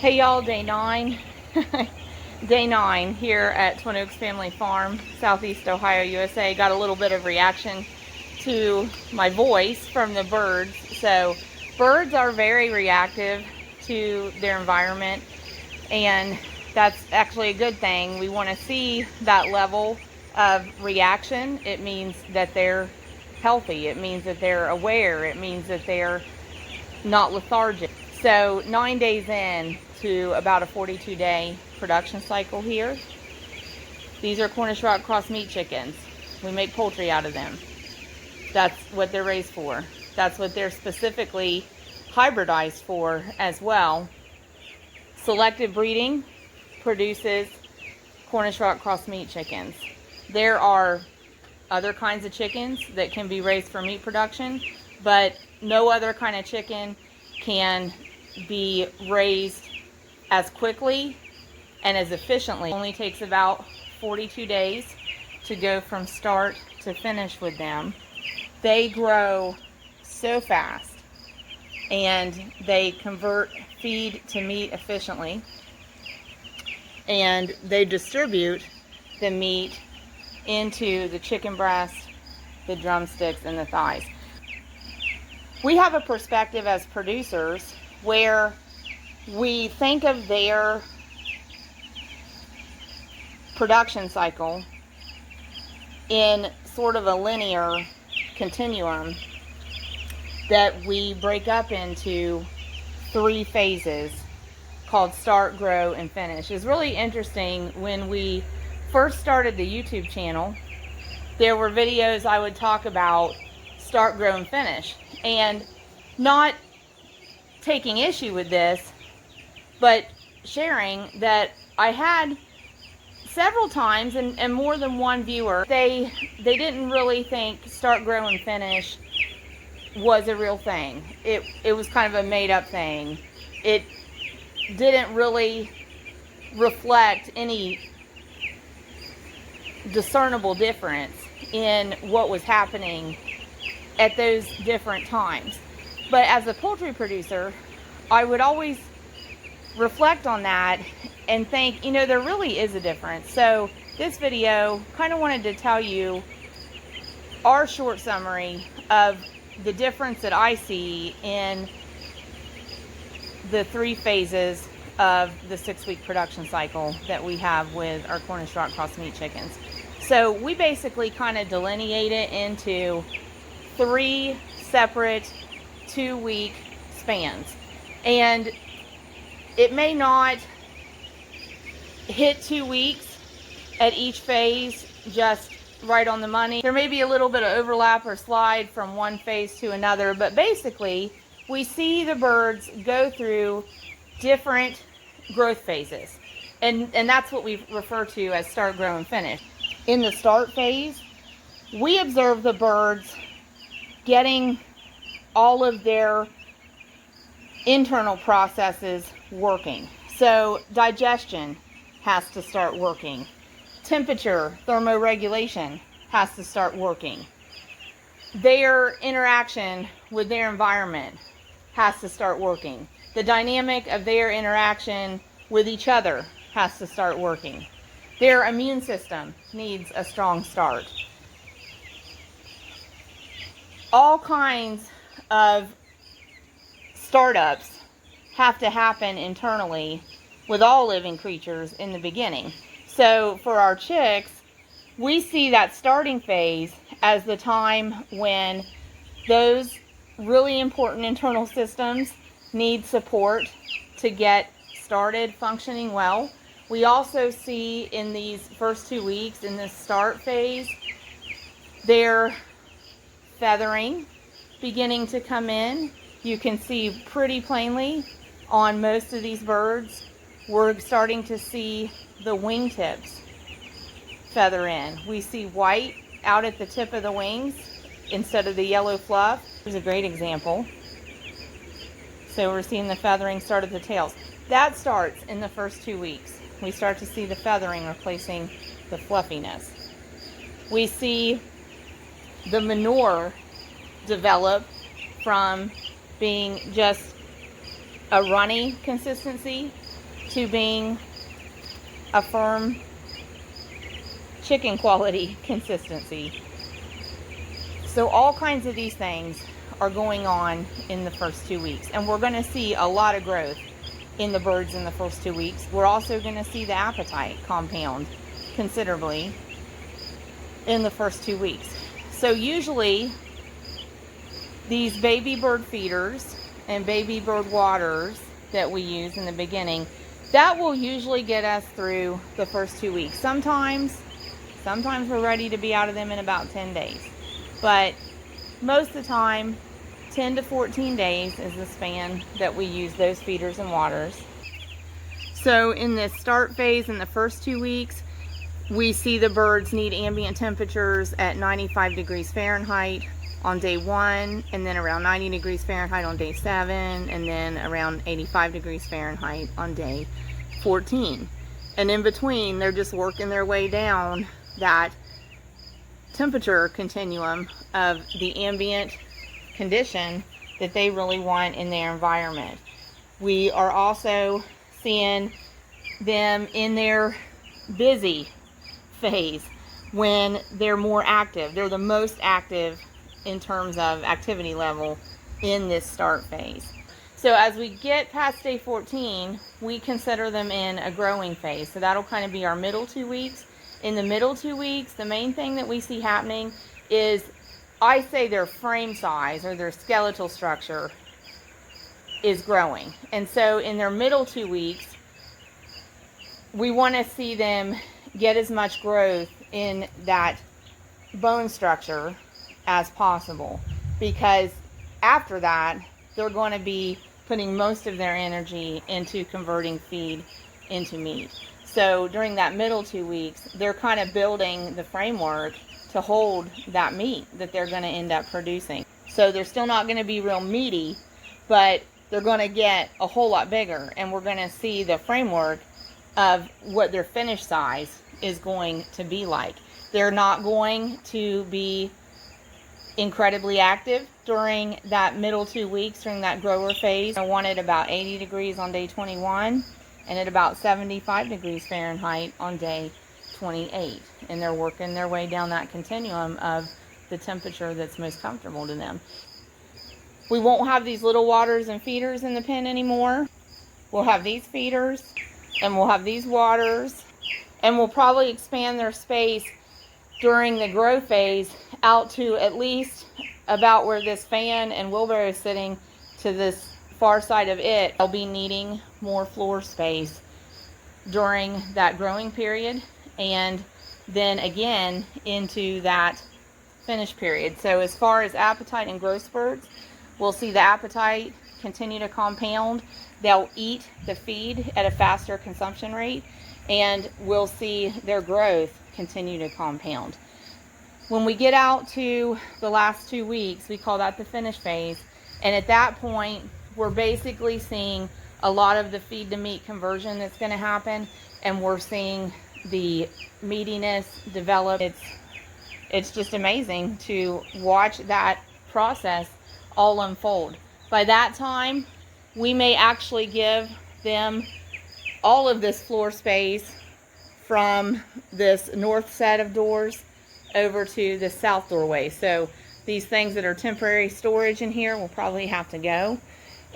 Hey y'all, day 9. Day 9 here at Twin Oaks Family Farm, Southeast Ohio, USA. Got a little bit of reaction to my voice from the birds. So birds are very reactive to their environment, and that's actually a good thing. We want to see that level of reaction. It means that they're healthy. It means that they're aware. It means that they're not lethargic. So 9 days in to about a 42-day production cycle here. These are Cornish rock cross meat chickens. We make poultry out of them. That's what they're raised for. That's what they're specifically hybridized for as well. Selective breeding produces Cornish rock cross meat chickens. There are other kinds of chickens that can be raised for meat production, but no other kind of chicken can be raised as quickly and as efficiently. It only takes about 42 days to go from start to finish with them. They grow so fast and they convert feed to meat efficiently, and they distribute the meat into the chicken breast, the drumsticks, and the thighs. We have a perspective as producers where we think of their production cycle in sort of a linear continuum that we break up into 3 phases called start, grow, and finish. It's really interesting. When we first started the YouTube channel, there were videos I would talk about start, grow, and finish, and not taking issue with this, but sharing that I had several times and more than one viewer, they didn't really think start, grow, and finish was a real thing. It was kind of a made-up thing. It didn't really reflect any discernible difference in what was happening at those different times. But as a poultry producer, I would always reflect on that and think, there really is a difference. So this video kind of wanted to tell you our short summary of the difference that I see in the 3 phases of the 6-week production cycle that we have with our Cornish rock cross meat chickens. So we basically kind of delineate it into 3 separate 2-week spans, and it may not hit 2 weeks at each phase just right on the money. There may be a little bit of overlap or slide from one phase to another, but basically we see the birds go through different growth phases, and that's what we refer to as start, grow, and finish. In the start phase, we observe the birds getting all of their internal processes working. So digestion has to start working. Temperature, thermoregulation has to start working. Their interaction with their environment has to start working. The dynamic of their interaction with each other has to start working. Their immune system needs a strong start. All kinds of startups have to happen internally with all living creatures in the beginning. So for our chicks, we see that starting phase as the time when those really important internal systems need support to get started functioning well. We also see in these first 2 weeks, in this start phase, their feathering beginning to come in. You can see pretty plainly on most of these birds, we're starting to see the wingtips feather in. We see white out at the tip of the wings instead of the yellow fluff. Here's a great example. So we're seeing the feathering start at the tails. That starts in the first 2 weeks. We start to see the feathering replacing the fluffiness. We see the manure develop from being just a runny consistency to being a firm chicken quality consistency. So all kinds of these things are going on in the first 2 weeks, and we're going to see a lot of growth in the birds in the first 2 weeks. We're also going to see the appetite compound considerably in the first 2 weeks. So usually these baby bird feeders and baby bird waters that we use in the beginning, that will usually get us through the first 2 weeks. Sometimes we're ready to be out of them in about 10 days. But most of the time, 10 to 14 days is the span that we use those feeders and waters. So in this start phase, in the first 2 weeks, we see the birds need ambient temperatures at 95 degrees Fahrenheit on day 1, and then around 90 degrees Fahrenheit on day 7, and then around 85 degrees Fahrenheit on day 14. And in between, they're just working their way down that temperature continuum of the ambient condition that they really want in their environment. We are also seeing them in their busy phase when they're more active. They're the most active in terms of activity level in this start phase. So as we get past day 14, we consider them in a growing phase. So that'll kind of be our middle 2 weeks. In the middle 2 weeks, the main thing that we see happening is, I say, their frame size or their skeletal structure is growing. And so in their middle 2 weeks, we want to see them get as much growth in that bone structure as possible, because after that, they're going to be putting most of their energy into converting feed into meat. So during that middle 2 weeks, they're kind of building the framework to hold that meat that they're going to end up producing. So they're still not going to be real meaty, but they're going to get a whole lot bigger, and we're going to see the framework of what their finished size is going to be like. They're not going to be incredibly active during that middle 2 weeks, during that grower phase. I want it about 80 degrees on day 21 and at about 75 degrees Fahrenheit on day 28. And they're working their way down that continuum of the temperature that's most comfortable to them. We won't have these little waters and feeders in the pen anymore. We'll have these feeders and we'll have these waters, and we'll probably expand their space during the grow phase out to at least about where this fan and wheelbarrow is sitting to this far side of it. They'll be needing more floor space during that growing period, and then again into that finish period. So as far as appetite and growth spurts, we'll see the appetite continue to compound. They'll eat the feed at a faster consumption rate, and we'll see their growth continue to compound. When we get out to the last 2 weeks, we call that the finish phase, and at that point we're basically seeing a lot of the feed to meat conversion that's going to happen, and we're seeing the meatiness develop. It's just amazing to watch that process all unfold. By that time, we may actually give them all of this floor space from this north set of doors over to the south doorway. So these things that are temporary storage in here will probably have to go,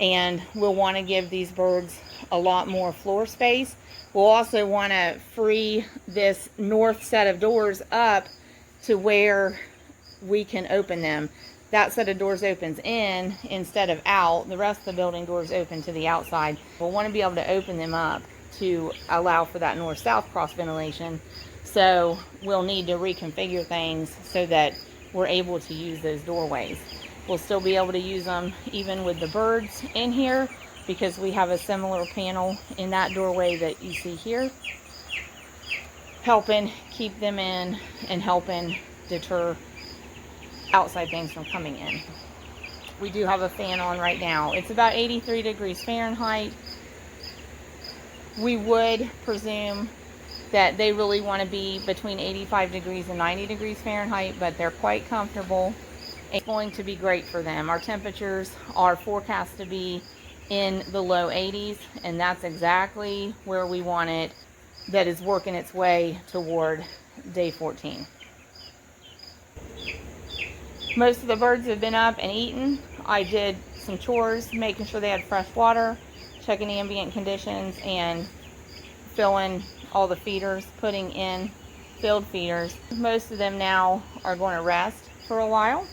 and we'll want to give these birds a lot more floor space. We'll also want to free this north set of doors up to where we can open them. That set of doors opens in instead of out. The rest of the building doors open to the outside. We'll want to be able to open them up to allow for that north-south cross ventilation. So we'll need to reconfigure things so that we're able to use those doorways. We'll still be able to use them even with the birds in here, because we have a similar panel in that doorway that you see here, helping keep them in and helping deter outside things from coming in. We do have a fan on right now. It's about 83 degrees Fahrenheit. We would presume that they really want to be between 85 degrees and 90 degrees Fahrenheit, but they're quite comfortable. It's going to be great for them. Our temperatures are forecast to be in the low 80s, and that's exactly where we want it. That is working its way toward day 14. Most of the birds have been up and eaten. I did some chores, making sure they had fresh water, checking ambient conditions, and filling all the feeders, putting in filled feeders. Most of them now are going to rest for a while,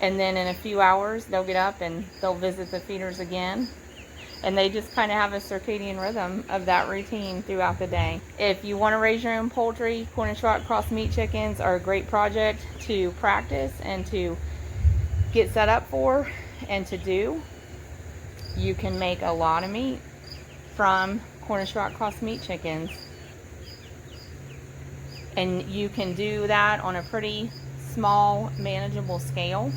and then in a few hours they'll get up and they'll visit the feeders again, and they just kind of have a circadian rhythm of that routine throughout the day. If you want to raise your own poultry, Cornish Rock Cross meat chickens are a great project to practice and to get set up for and to do. You can make a lot of meat from Cornish Rock Cross meat chickens, and you can do that on a pretty small, manageable scale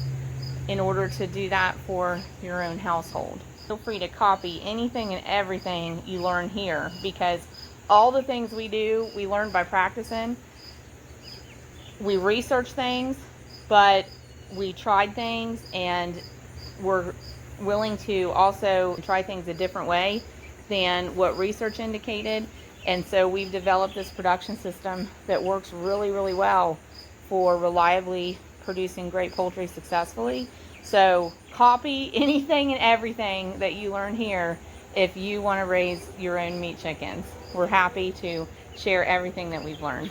in order to do that for your own household. Feel free to copy anything and everything you learn here, because all the things we do, we learn by practicing. We research things, but we tried things, and we're willing to also try things a different way than what research indicated. And so we've developed this production system that works really, really well for reliably producing great poultry successfully. So copy anything and everything that you learn here if you want to raise your own meat chickens. We're happy to share everything that we've learned.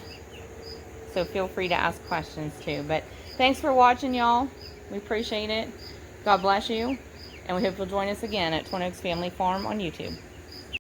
So feel free to ask questions too. But thanks for watching, y'all. We appreciate it. God bless you. And we hope you'll join us again at Twin Oaks Family Farm on YouTube.